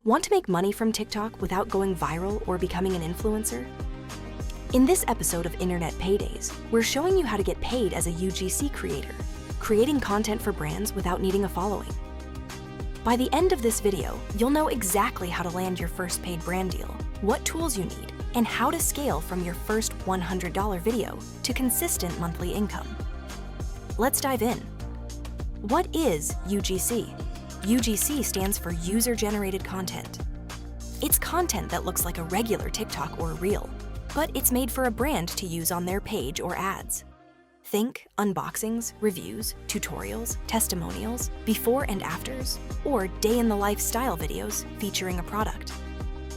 Want to make money from TikTok without going viral or becoming an influencer? In this episode of Internet Paydays, we're showing you how to get paid as a UGC creator, creating content for brands without needing a following. By the end of this video, you'll know exactly how to land your first paid brand deal, what tools you need, and how to scale from your first $100 video to consistent monthly income. Let's dive in. What is UGC? UGC stands for User-Generated Content. It's content that looks like a regular TikTok or Reel, but it's made for a brand to use on their page or ads. Think unboxings, reviews, tutorials, testimonials, before and afters, or day-in-the-life style videos featuring a product.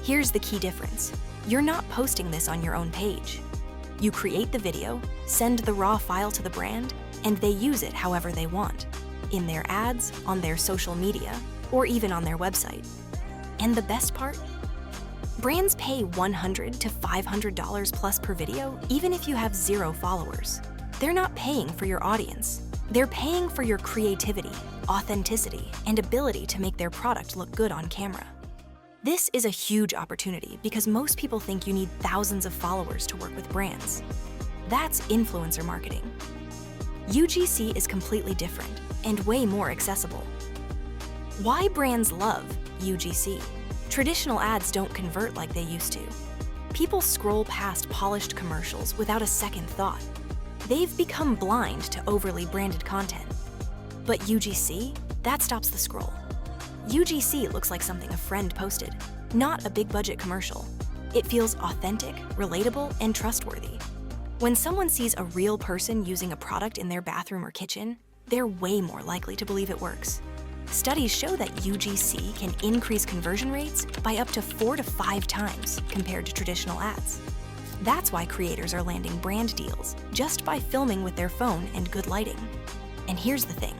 Here's the key difference. You're not posting this on your own page. You create the video, send the raw file to the brand, and they use it however they want, in their ads, on their social media, or even on their website. And the best part? Brands pay $100 to $500 plus per video, even if you have 0 followers. They're not paying for your audience. They're paying for your creativity, authenticity, and ability to make their product look good on camera. This is a huge opportunity because most people think you need thousands of followers to work with brands. That's influencer marketing. UGC is completely different and way more accessible. Why brands love UGC? Traditional ads don't convert like they used to. People scroll past polished commercials without a second thought. They've become blind to overly branded content. But UGC, that stops the scroll. UGC looks like something a friend posted, not a big budget commercial. It feels authentic, relatable, and trustworthy. When someone sees a real person using a product in their bathroom or kitchen, they're way more likely to believe it works. Studies show that UGC can increase conversion rates by up to 4 to 5 times compared to traditional ads. That's why creators are landing brand deals just by filming with their phone and good lighting. And here's the thing,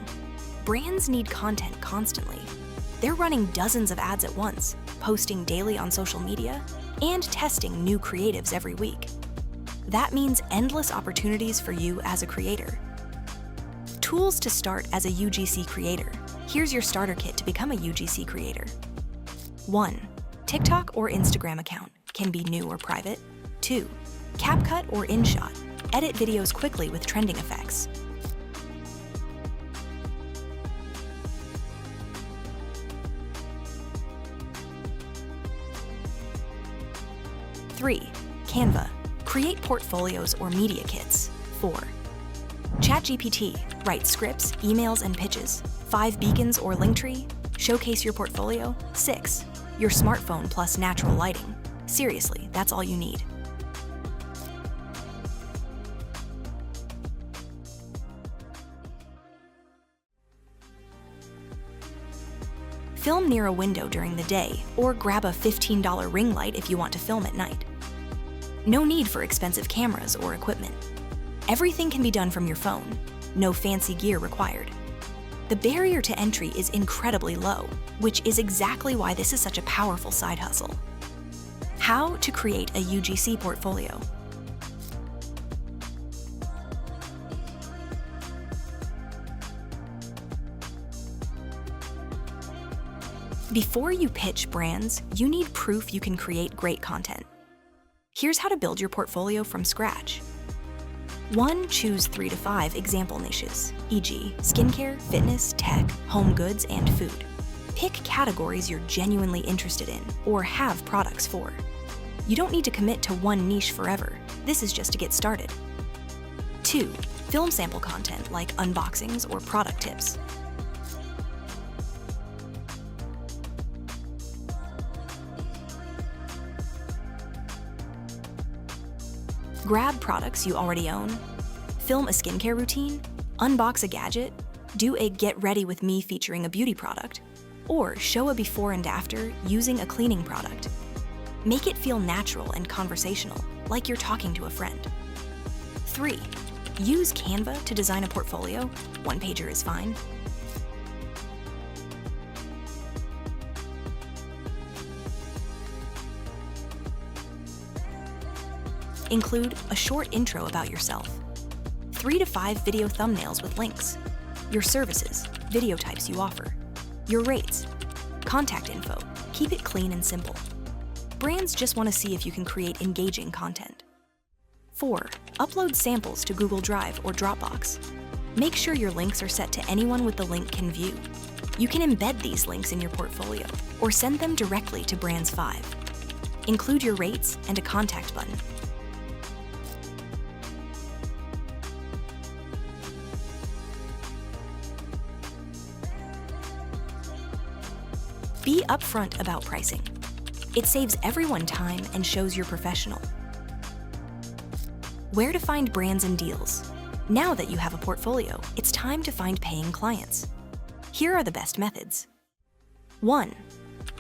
brands need content constantly. They're running dozens of ads at once, posting daily on social media, and testing new creatives every week. That means endless opportunities for you as a creator. Tools to start as a UGC creator. Here's your starter kit to become a UGC creator. 1. TikTok or Instagram account, can be new or private. 2. CapCut or InShot, edit videos quickly with trending effects. 3. Canva, create portfolios or media kits. 4. ChatGPT, write scripts, emails, and pitches. 5 Beacons or Linktree, showcase your portfolio. 6. Your smartphone plus natural lighting. Seriously, that's all you need. Film near a window during the day, or grab a $15 ring light if you want to film at night. No need for expensive cameras or equipment. Everything can be done from your phone. No fancy gear required. The barrier to entry is incredibly low, which is exactly why this is such a powerful side hustle. How to create a UGC portfolio. Before you pitch brands, you need proof you can create great content. Here's how to build your portfolio from scratch. 1. Choose 3 to 5 example niches, e.g. skincare, fitness, tech, home goods, and food. Pick categories you're genuinely interested in or have products for. You don't need to commit to one niche forever. This is just to get started. 2. Film sample content like unboxings or product tips. Grab products you already own, film a skincare routine, unbox a gadget, do a get ready with me featuring a beauty product, or show a before and after using a cleaning product. Make it feel natural and conversational, like you're talking to a friend. 3. Use Canva to design a portfolio. One-pager is fine. Include a short intro about yourself, 3 to 5 video thumbnails with links, your services, video types you offer, your rates, contact info, Keep it clean and simple. Brands just want to see if you can create engaging content. 4. Upload samples to Google Drive or Dropbox. Make sure your links are set to anyone with the link can view. You can embed these links in your portfolio or send them directly to Brands 5. Include your rates and a contact button. Be upfront about pricing. It saves everyone time and shows you're professional. Where to find brands and deals? Now that you have a portfolio, it's time to find paying clients. Here are the best methods. 1.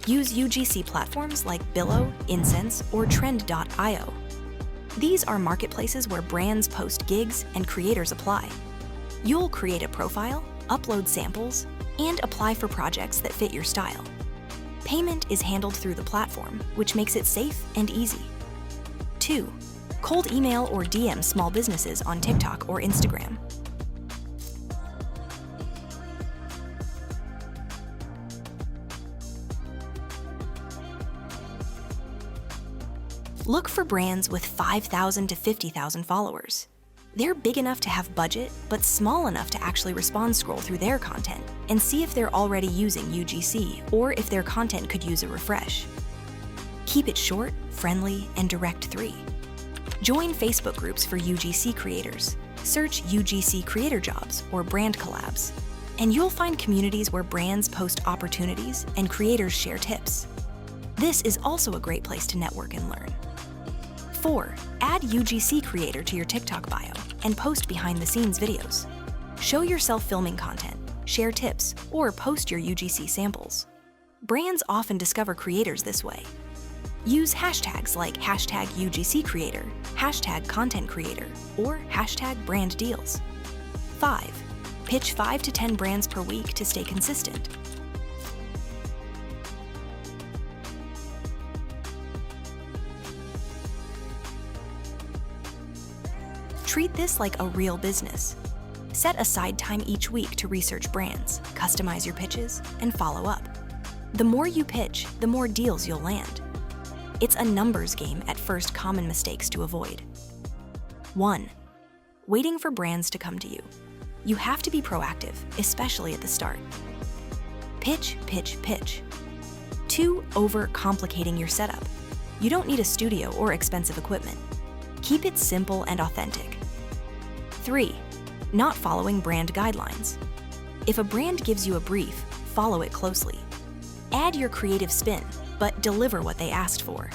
Use UGC platforms like Billo, Incense, or Trend.io. These are marketplaces where brands post gigs and creators apply. You'll create a profile, upload samples, and apply for projects that fit your style. Payment is handled through the platform, which makes it safe and easy. 2. Cold email or DM small businesses on TikTok or Instagram. Look for brands with 5,000 to 50,000 followers. They're big enough to have budget, but small enough to actually scroll through their content and see if they're already using UGC or if their content could use a refresh. Keep it short, friendly, and direct. 3. Join Facebook groups for UGC creators. Search UGC creator jobs or brand collabs, and you'll find communities where brands post opportunities and creators share tips. This is also a great place to network and learn. 4. Add UGC creator to your TikTok bio and post behind-the-scenes videos. Show yourself filming content, share tips, or post your UGC samples. Brands often discover creators this way. Use hashtags like #UGC-creator, #content-creator, or #brand-deals. 5. Pitch 5 to 10 brands per week to stay consistent. Treat this like a real business. Set aside time each week to research brands, customize your pitches, and follow up. The more you pitch, the more deals you'll land. It's a numbers game at first. Common mistakes to avoid. 1. Waiting for brands to come to you. You have to be proactive, especially at the start. Pitch, pitch, pitch. 2. Over-complicating your setup. You don't need a studio or expensive equipment. Keep it simple and authentic. 3. Not following brand guidelines. If a brand gives you a brief, follow it closely. Add your creative spin, but deliver what they asked for.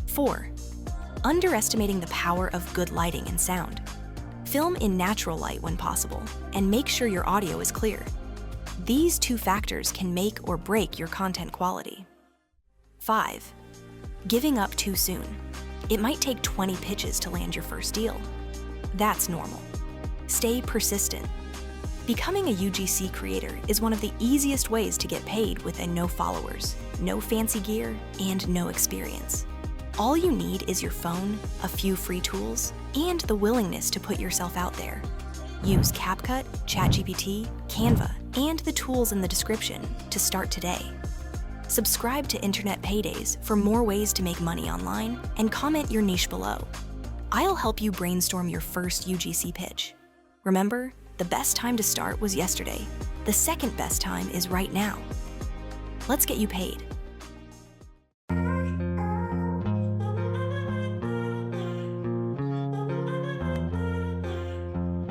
4. Underestimating the power of good lighting and sound. Film in natural light when possible, and make sure your audio is clear. These 2 factors can make or break your content quality. 5. Giving up too soon. It might take 20 pitches to land your first deal. That's normal. Stay persistent. Becoming a UGC creator is one of the easiest ways to get paid with no followers, no fancy gear, and no experience. All you need is your phone, a few free tools, and the willingness to put yourself out there. Use CapCut, ChatGPT, Canva, and the tools in the description to start today. Subscribe to Internet Paydays for more ways to make money online, and comment your niche below. I'll help you brainstorm your first UGC pitch. Remember, the best time to start was yesterday. The second best time is right now. Let's get you paid.